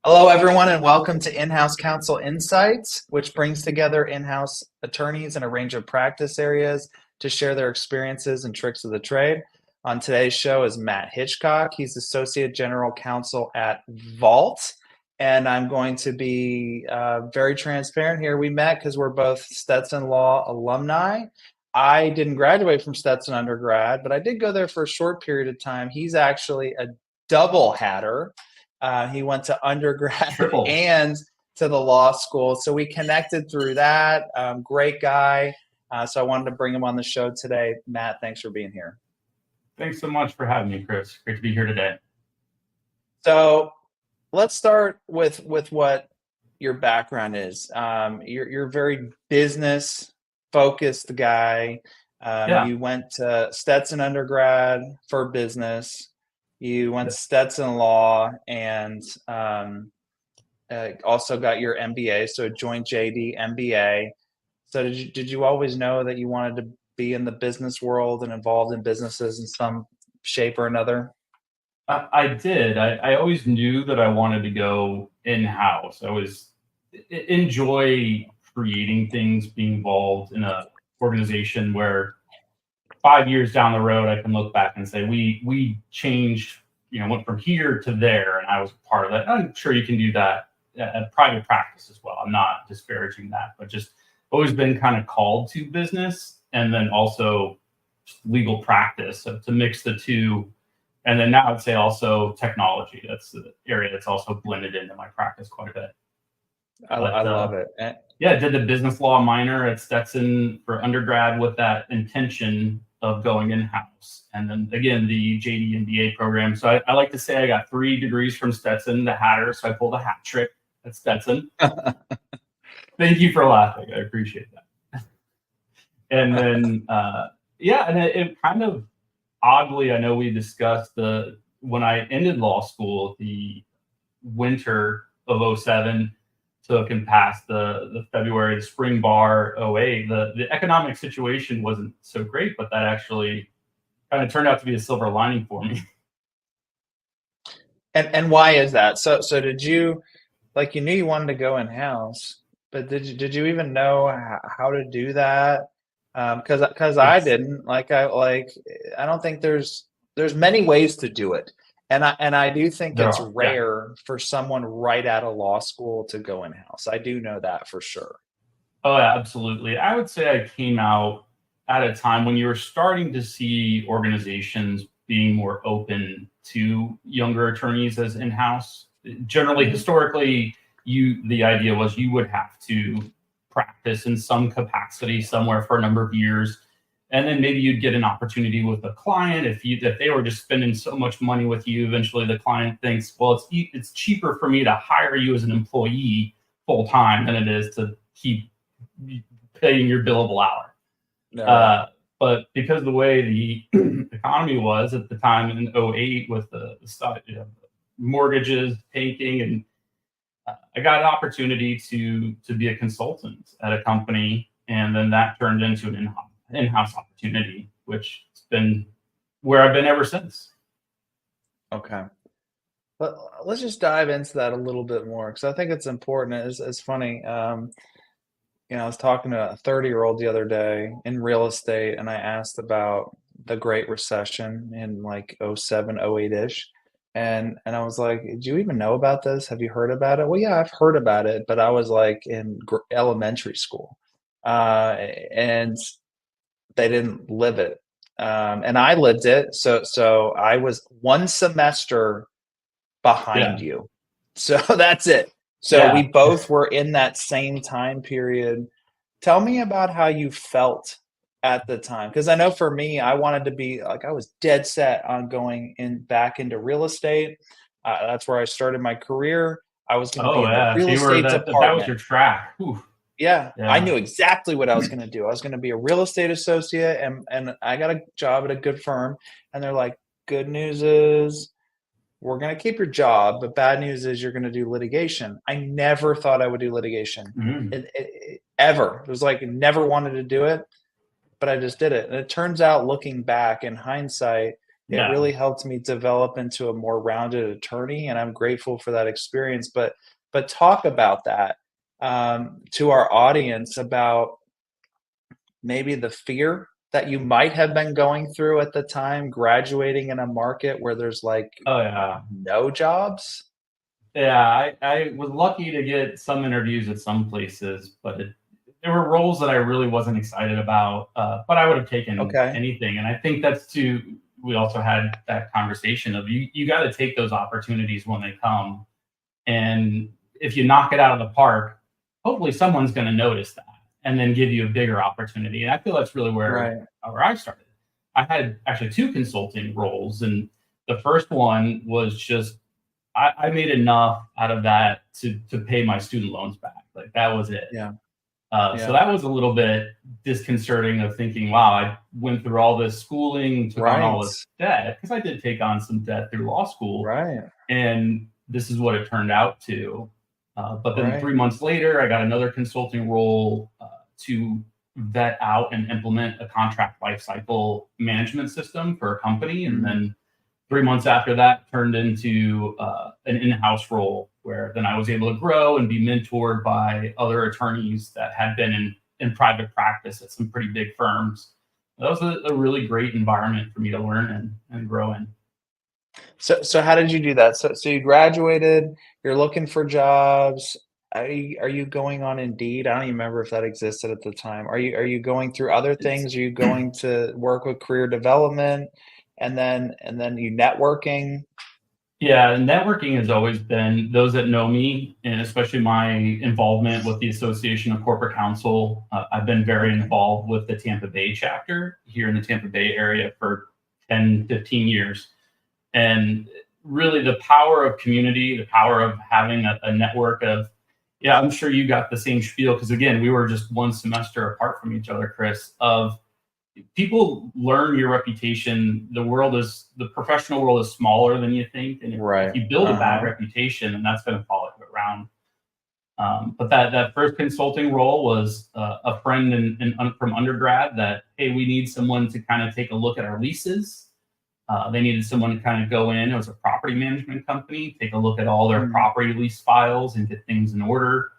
Hello, everyone, and welcome to In-House Counsel Insights, which brings together in-house attorneys in a range of practice areas to share their experiences and tricks of the trade. On today's show is Matt Hitchcock. He's Associate General Counsel at Vault, and I'm going to be very transparent here. We met because we're both Stetson Law alumni. I didn't graduate from Stetson undergrad, but I did go there for a short period of time. He's actually a double hatter. He went to undergrad Triple. and to the law school. So we connected through that. Great guy. So I wanted to bring him on the show today. Matt, thanks for being here. Thanks so much for having me, Chris. Great to be here today. So let's start with what your background is. You're a very business focused guy. Yeah. You went to Stetson undergrad for business. You went to Stetson Law and also got your MBA, so a joint JD MBA. So did you always know that you wanted to be in the business world and involved in businesses in some shape or another? I did. I always knew that I wanted to go in-house. I always enjoy creating things, being involved in a organization where 5 years down the road, I can look back and say, we changed, went from here to there, and I was part of that. I'm sure you can do that at private practice as well. I'm not disparaging that, but just always been kind of called to business and then also legal practice. So to mix the two. And then now I'd say also technology. That's the area that's also blended into my practice quite a bit. I love it. Yeah, I did the business law minor at Stetson for undergrad with that intention of going in-house. And then again, the JD MBA program. So I like to say I got 3 degrees from Stetson, the hatter. So I pulled a hat trick at Stetson. Thank you for laughing. I appreciate that. And then, and it kind of, oddly, I know we discussed when I ended law school, the winter of 07, took and passed the February, the spring bar 08. The economic situation wasn't so great, but that actually kind of turned out to be a silver lining for me. And why is that? So did you, like, you knew you wanted to go in-house, but did you even know how to do that? Because I didn't. I don't think there's many ways to do it, and I do think There it's are, yeah. rare for someone right out of law school to go in-house. I do know that for sure. Oh, yeah, absolutely. I would say I came out at a time when you were starting to see organizations being more open to younger attorneys as in-house. Generally, historically, the idea was you would have to practice in some capacity somewhere for a number of years, and then maybe you'd get an opportunity with a client. If they were just spending so much money with you, eventually the client thinks, well, it's cheaper for me to hire you as an employee full time than it is to keep paying your billable hour. No. But because of the way the economy was at the time in 08 with the stuff, mortgages tanking, and I got an opportunity to be a consultant at a company, and then that turned into an in-house opportunity, which has been where I've been ever since. Okay. But let's just dive into that a little bit more because I think it's important. It's funny. I was talking to a 30-year-old the other day in real estate, and I asked about the Great Recession in like 07, 08-ish. And I was like, "Do you even know about this? Have you heard about it?" "Well, yeah, I've heard about it, but I was like in elementary school, and they didn't live it, and I lived it. So I was one semester behind Yeah, you. So that's it. So we yeah. both were in that same time period. Tell me about how you felt at the time, because I know for me, I wanted to be like I was dead set on going in back into real estate. That's where I started my career. I was going to be Oh, in the yeah. So real you were estate that was department. your track. Whew. Yeah, I Yeah. knew exactly what I was going to do. I was going to be a real estate associate, and I got a job at a good firm. And they're like, "Good news is we're going to keep your job, but bad news is you're going to do litigation." I never thought I would do litigation Mhm. ever. It was like never wanted to do it, but I just did it. And it turns out, looking back in hindsight, It Yeah. really helped me develop into a more rounded attorney, and I'm grateful for that experience. But talk about that to our audience about maybe the fear that you might have been going through at the time, graduating in a market where there's like Oh yeah. no jobs. Yeah, I was lucky to get some interviews at some places, but there were roles that I really wasn't excited about. But I would have taken Okay. anything, and I think that's too. We also had that conversation of you got to take those opportunities when they come, and if you knock it out of the park, hopefully someone's going to notice that and then give you a bigger opportunity. And I feel that's really Right. where I started. I had actually two consulting roles, and the first one was just I made enough out of that to pay my student loans back. Like that was it. Yeah. So Yeah. that was a little bit disconcerting of thinking, wow, I went through all this schooling, took on all Right. this debt because I did take on some debt through law school, Right. and this is what it turned out to. But then Right. 3 months later, I got another consulting role to vet out and implement a contract lifecycle management system for a company, and Mm. then 3 months after that turned into an in-house role where then I was able to grow and be mentored by other attorneys that had been in private practice at some pretty big firms. That was a really great environment for me to learn and grow in. So how did you do that? So you graduated, you're looking for jobs. Are you going on Indeed? I don't even remember if that existed at the time. Are you going through other It's things? Are you going to work with career development and then you networking? Yeah, networking has always been those that know me, and especially my involvement with the Association of Corporate Counsel. I've been very Okay. involved with the Tampa Bay chapter here in the Tampa Bay area for 10, 15 years. And really, the power of community, the power of having a network of, yeah, I'm sure you got the same spiel because, again, we were just one semester apart from each other, Chris, of people learn your reputation. The professional world is smaller than you think, and if Right. you build a bad Uh-huh. reputation, then that's going to follow you around. But that first consulting role was a friend from undergrad that, hey, we need someone to kind of take a look at our leases. They needed someone to kind of go in. It was a property management company, take a look at all their Mm. property lease files and get things in order.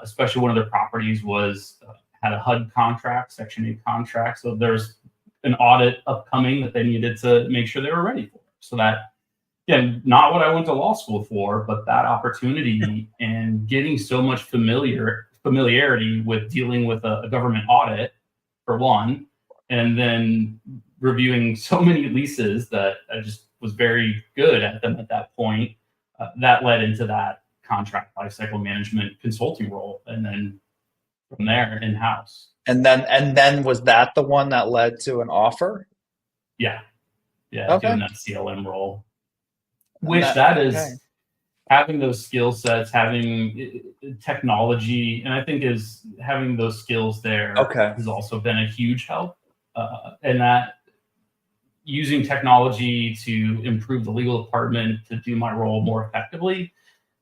Especially one of their properties was had a HUD contract, Section 8 contract. So there's an audit upcoming that they needed to make sure they were ready for. So that, again, not what I went to law school for, but that opportunity and getting so much familiarity with dealing with a government audit, for one, and then reviewing so many leases that I just was very good at them at that point. That led into that contract lifecycle management consulting role, and then from there in house. And then was that the one that led to an offer? Yeah, yeah, Okay. doing that CLM role, And which that that okay. is having those skill sets, having technology, and I think is having those skills there Okay. has also been a huge help. And that using technology to improve the legal department to do my role more effectively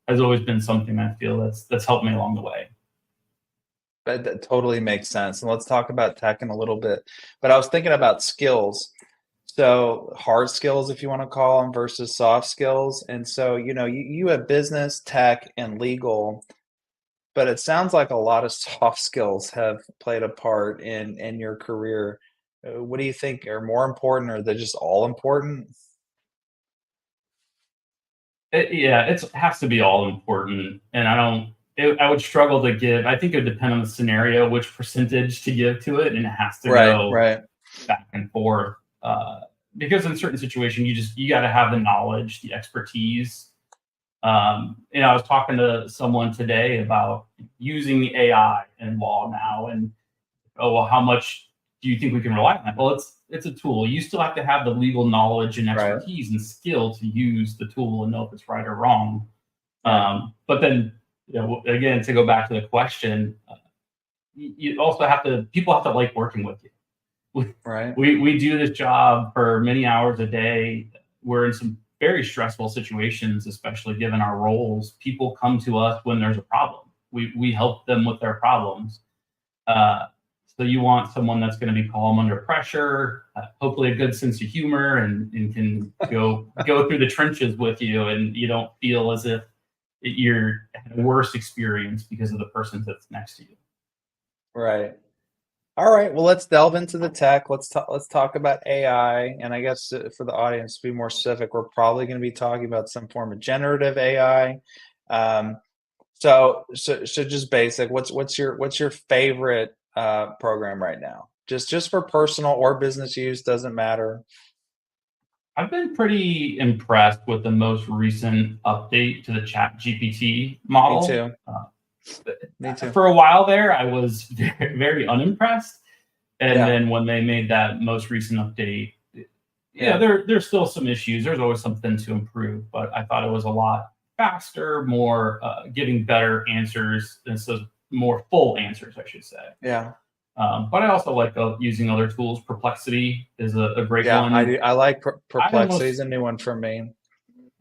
has always been something I feel that's helped me along the way. That totally makes sense. And let's talk about tech in a little bit. But I was thinking about skills. So hard skills, if you want to call them, versus soft skills. And so, you have business, tech, and legal, but it sounds like a lot of soft skills have played a part in your career. What do you think are more important, or they're just all important? Yeah, it has to be all important, and I don't. I would struggle to give. I think it would depend on the scenario, which percentage to give to it, and it has to Right, go right. back and forth. Because in certain situations, you got to have the knowledge, the expertise. I was talking to someone today about using AI in law now, and oh well, how much do you think we can rely on that? Well, it's a tool. You still have to have the legal knowledge and Right, expertise and skill to use the tool and know if it's right or wrong. right, But then, again, to go back to the question, you also have to people have to like working with you. right. We do this job for many hours a day. We're in some very stressful situations, especially given our roles. People come to us when there's a problem. We help them with their problems. Uh, So you want someone that's going to be calm under pressure, hopefully a good sense of humor, and can go through the trenches with you, and you don't feel as if you're had a worse experience because of the person that's next to you. Right. All right. Well, let's delve into the tech. Let's talk about AI. And I guess for the audience to be more specific, we're probably going to be talking about some form of generative AI. Um, so just basic. What's your favorite program right now? Just for personal or business use, doesn't matter. I've been pretty impressed with the most recent update to the Chat GPT Me model. too. Me too. For a while there, I was very, very unimpressed. And Yeah. then when they made that most recent update, Yeah. there's still some issues. There's always something to improve, but I thought it was a lot faster, more giving better answers, and so more full answers, I should say. Yeah. But I also like using other tools. Perplexity is a great Yeah. I one. do. I like I Perplexity is almost a new one for me.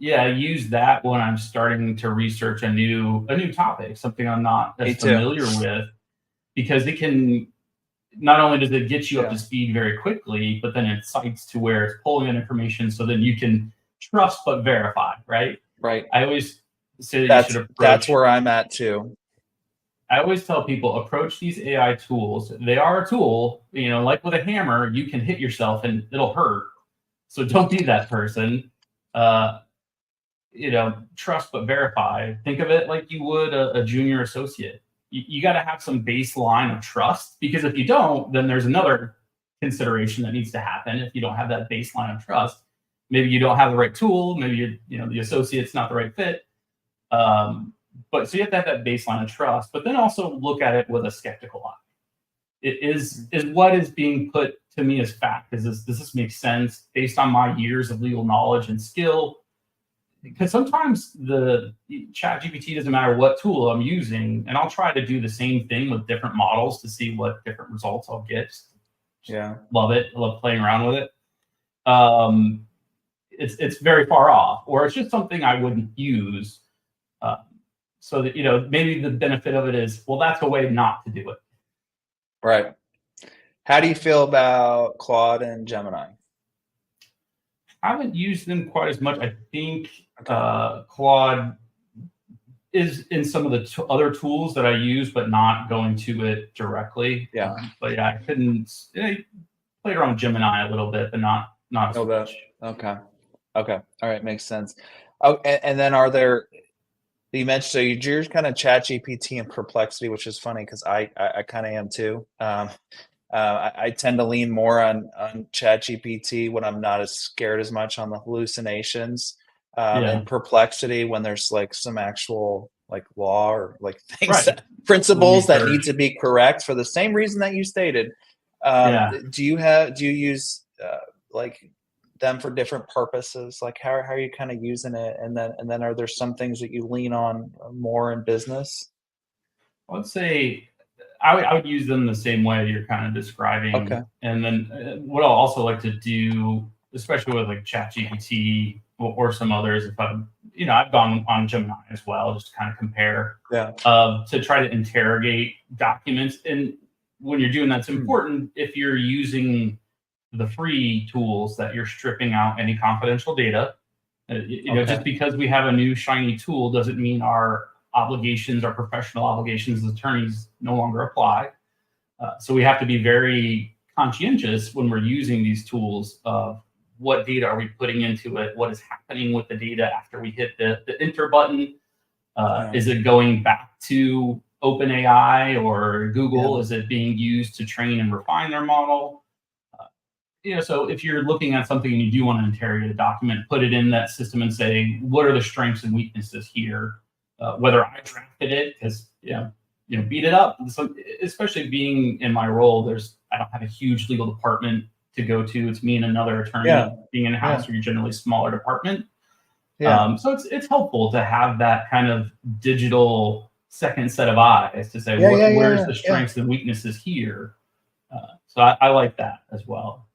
I use that when I'm starting to research a new topic, something I'm not Me as too. familiar with, because it can not only does it get you up Yeah. to speed very quickly, but then it cites to where it's pulling in information, so then you can trust but verify, right? Right. I always say that you should That's approach. where I'm at too. I always tell people, approach these AI tools. They are a tool, like with a hammer, you can hit yourself and it'll hurt. So don't be that person. Uh, Trust but verify. Think of it like you would a junior associate. You got to have some baseline of trust, because if you don't, then there's another consideration that needs to happen. If you don't have that baseline of trust, maybe you don't have the right tool, maybe the associate's not the right fit. But so you have to have that baseline of trust, but then also look at it with a skeptical eye. It is what is being put to me as fact. Does this make sense based on my years of legal knowledge and skill? Because sometimes the Chat GPT doesn't matter what tool I'm using, and I'll try to do the same thing with different models to see what different results I'll get. Yeah. Love it. I love playing around with it. It's very far off, or it's just something I wouldn't use. So that maybe the benefit of it is, well, that's a way not to do it. Right. How do you feel about Claude and Gemini? I haven't used them quite as much. I think Okay. Claude is in some of the other tools that I use, but not going to it directly. Yeah. But yeah, I couldn't. I played around with Gemini a little bit, but not as No, much. okay. Okay. All right. Makes sense. Oh, and then are there, you mentioned, so you're kind of Chat GPT and Perplexity, which is funny because I kind of am too. I tend to lean more on Chat GPT when I'm not as scared as much on the hallucinations, Yeah. and Perplexity when there's like some actual like law or like things Right. principles that need Research. to be correct for the same reason that you stated. Yeah. Do you use like them for different purposes? Like how are you kind of using it? And then are there some things that you lean on more in business? I would say I would use them the same way you're kind of Okay. describing. And then what I'll also like to do, especially with like ChatGPT or some others, if I've gone on Gemini as well, just to kind of compare, Yeah. to try to interrogate documents. And when you're doing that, it's important if you're using the free tools that you're stripping out any confidential data. Just because we have a new shiny tool doesn't mean our obligations, our professional obligations as attorneys, no longer apply. So we have to be very conscientious when we're using these tools of what data are we putting into it, what is happening with the data after we hit the enter button. Is it going back to OpenAI or Google? Is it being used to train and refine their model? So if you're looking at something and you do want to interrogate a document, put it in that system and say, what are the strengths and weaknesses here? Whether I drafted it, because beat it up. So, especially being in my role, I don't have a huge legal department to go to. It's me and another attorney. Yeah. Being in house, you're generally smaller department. Yeah. So it's helpful to have that kind of digital second set of eyes to say, where's the strengths and weaknesses here? So I like that as well.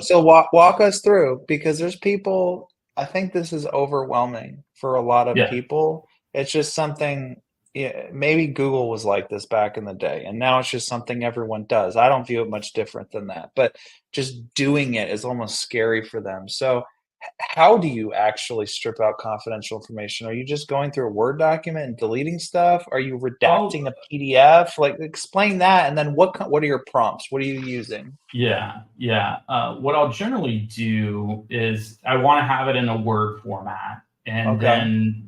So walk us through, because there's people, I think this is overwhelming for a lot of people. It's just something, yeah, maybe Google was like this back in the day, and now it's just something everyone does. I don't view it much different than that, but just doing it is almost scary for them. So, how do you actually strip out confidential information? Are you just going through a Word document and deleting stuff? Are you Oh, redacting a PDF? Like, explain that, and then what are your prompts? What are you using? yeah, yeah. What I'll generally do is I want to have it in a Word format, and Okay, then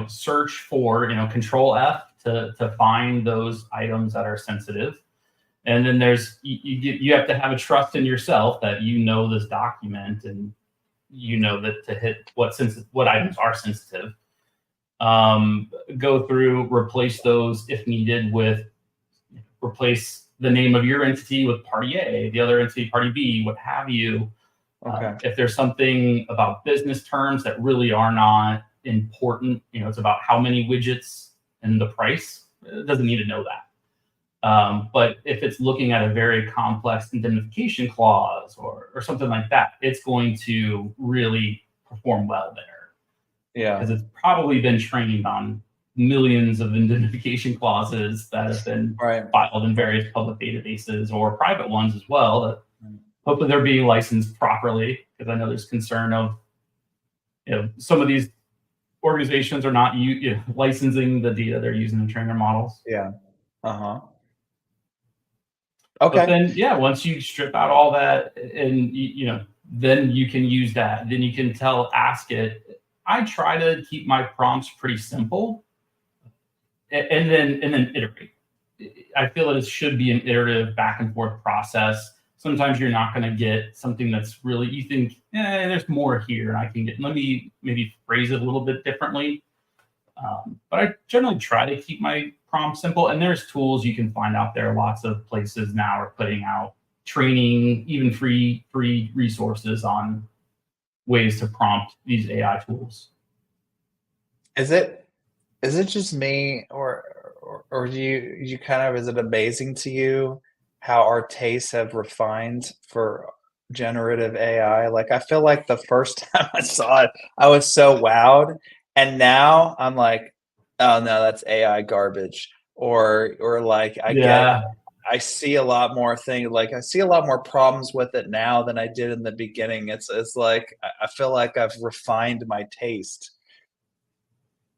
search for Control F to find those items that are sensitive. And then there's you have to have a trust in yourself that this document, and that to hit what items are sensitive. Go through, replace those if needed with replace the name of your entity with party A, the other entity party B, what have you. okay, If there's something about business terms that really are not important, it's about how many widgets and the price, it doesn't need to know that. But if it's looking at a very complex indemnification clause or something like that, it's going to really perform well there yeah, because it's probably been trained on millions of indemnification clauses that have been right. filed in various public databases or private ones as well. That hopefully they're being licensed properly, because I know there's concern of some of these organizations are not licensing the data they're using to train their models. Yeah, uh-huh. But Okay, then, yeah, once you strip out all that, and then you can use that. Then you can ask it. I try to keep my prompts pretty simple, and then iterate. I feel that it should be an iterative back and forth process. Sometimes you're not going to get something that's really, you think, there's more here, and I can let me maybe phrase it a little bit differently. But I generally try to keep my prompts simple. And there's tools you can find out there. Lots of places now are putting out training, even free resources on ways to prompt these AI tools. is it is it just me, or do you kind of, is it amazing to you how our tastes have refined for generative AI? Like, I feel like the first time I saw it, I was so wowed, and now I'm like, "Oh, no, that's AI garbage." Or like, Yeah, I see a lot more things, like, I see a lot more problems with it now than I did in the beginning. It's like I feel like I've refined my taste.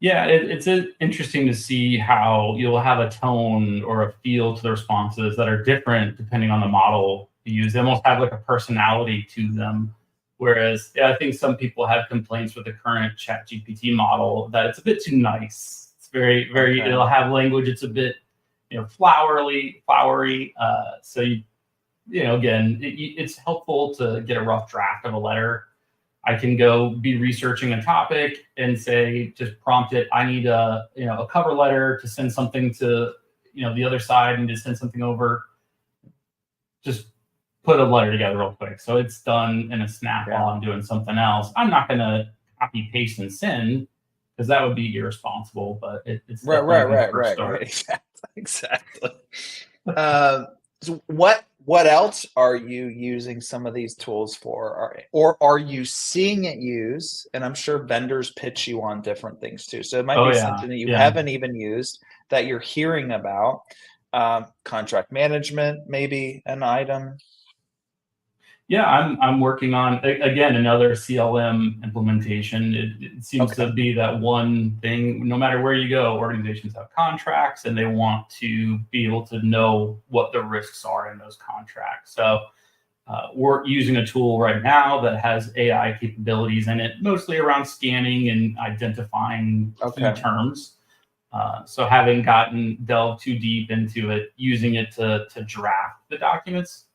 yeah, it's interesting to see how you'll have a tone or a feel to the responses that are different depending on the model you use. They almost have like a personality to them. Whereas, yeah, I think some people have complaints with the current Chat GPT model that it's a bit too nice. It's very. Okay. It'll have language. It's a bit, flowery. So again, it's helpful to get a rough draft of a letter. I can go be researching a topic and say, just prompt it. I need a cover letter to send something to the other side, and to send something over. Just put a letter together real quick, so it's done in a snap Yeah. while I'm doing something else. I'm not going to copy paste and send, because that would be irresponsible. But it's Right, definitely right, a good right, first right, right. start. Exactly, exactly. So what else are you using some of these tools for? Or are you seeing it used? And I'm sure vendors pitch you on different things too. So it might Oh be yeah, something that you yeah. haven't even used that you're hearing about. Contract management, maybe an item. Yeah, I'm working on again another CLM implementation. It seems to Okay. be that one thing. No matter where you go, organizations have contracts, and they want to be able to know what the risks are in those contracts. So we're using a tool right now that has AI capabilities in it, mostly around scanning and identifying key Okay. terms. So having gotten delved too deep into it, using it to draft the documents.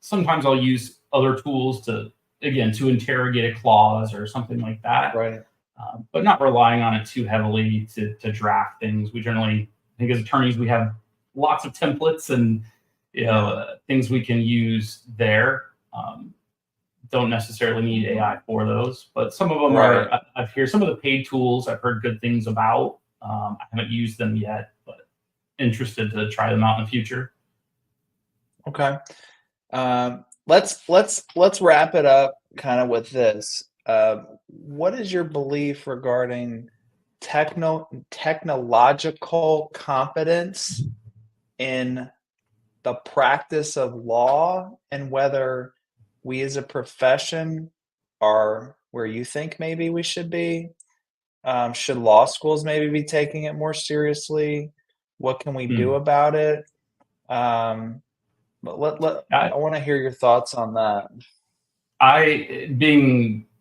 Sometimes I'll use other tools to interrogate a clause or something like that, Right. but not relying on it too heavily to draft things. We generally, I think, as attorneys, we have lots of templates and Yeah. things we can use there. Um, don't necessarily need AI for those, but some of them Right. are. I've heard some of the paid tools I've heard good things about. I haven't used them yet, but interested to try them out in the future. Okay. Let's wrap it up kind of with this. What is your belief regarding technological competence in the practice of law, and whether we as a profession are where you think maybe we should be? Should law schools maybe be taking it more seriously? What can we do Mm. about it? But I, I want to hear your thoughts on that.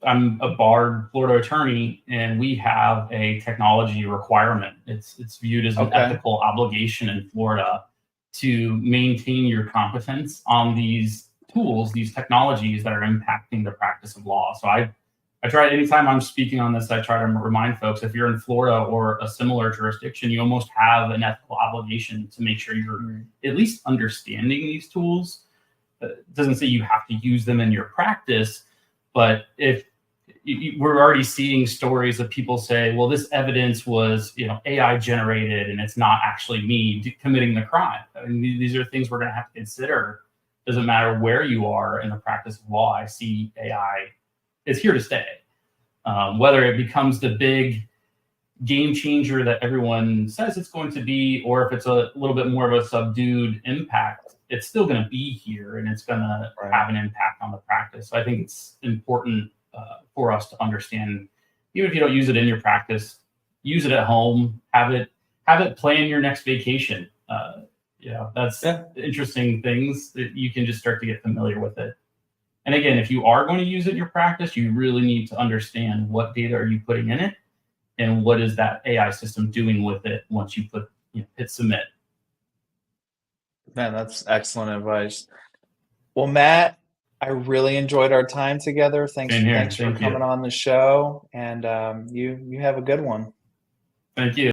I'm a barred Florida attorney, and we have a technology requirement. It's viewed as an Okay. ethical obligation in Florida to maintain your competence on these tools, these technologies that are impacting the practice of law. So I try, anytime I'm speaking on this, I try to remind folks, if you're in Florida or a similar jurisdiction, you almost have an ethical obligation to make sure you're at least understanding these tools. It doesn't say you have to use them in your practice, but if we're already seeing stories of people say, well, this evidence was, AI generated and it's not actually me committing the crime. I mean, these are things we're going to have to consider. Doesn't matter where you are in the practice of law. I see AI is here to stay. Whether it becomes the big game changer that everyone says it's going to be, or if it's a little bit more of a subdued impact, it's still going to be here, and it's going to have an impact on the practice. So I think it's important for us to understand, even if you don't use it in your practice, use it at home, have it plan your next vacation. That's interesting things that you can just start to get familiar with it. And again, if you are going to use it in your practice, you really need to understand what data are you putting in it, and what is that AI system doing with it once you hit submit. Man, that's excellent advice. Well, Matt, I really enjoyed our time together. Same here. Thanks for Thank you. coming on the show, and you have a good one. Thank you.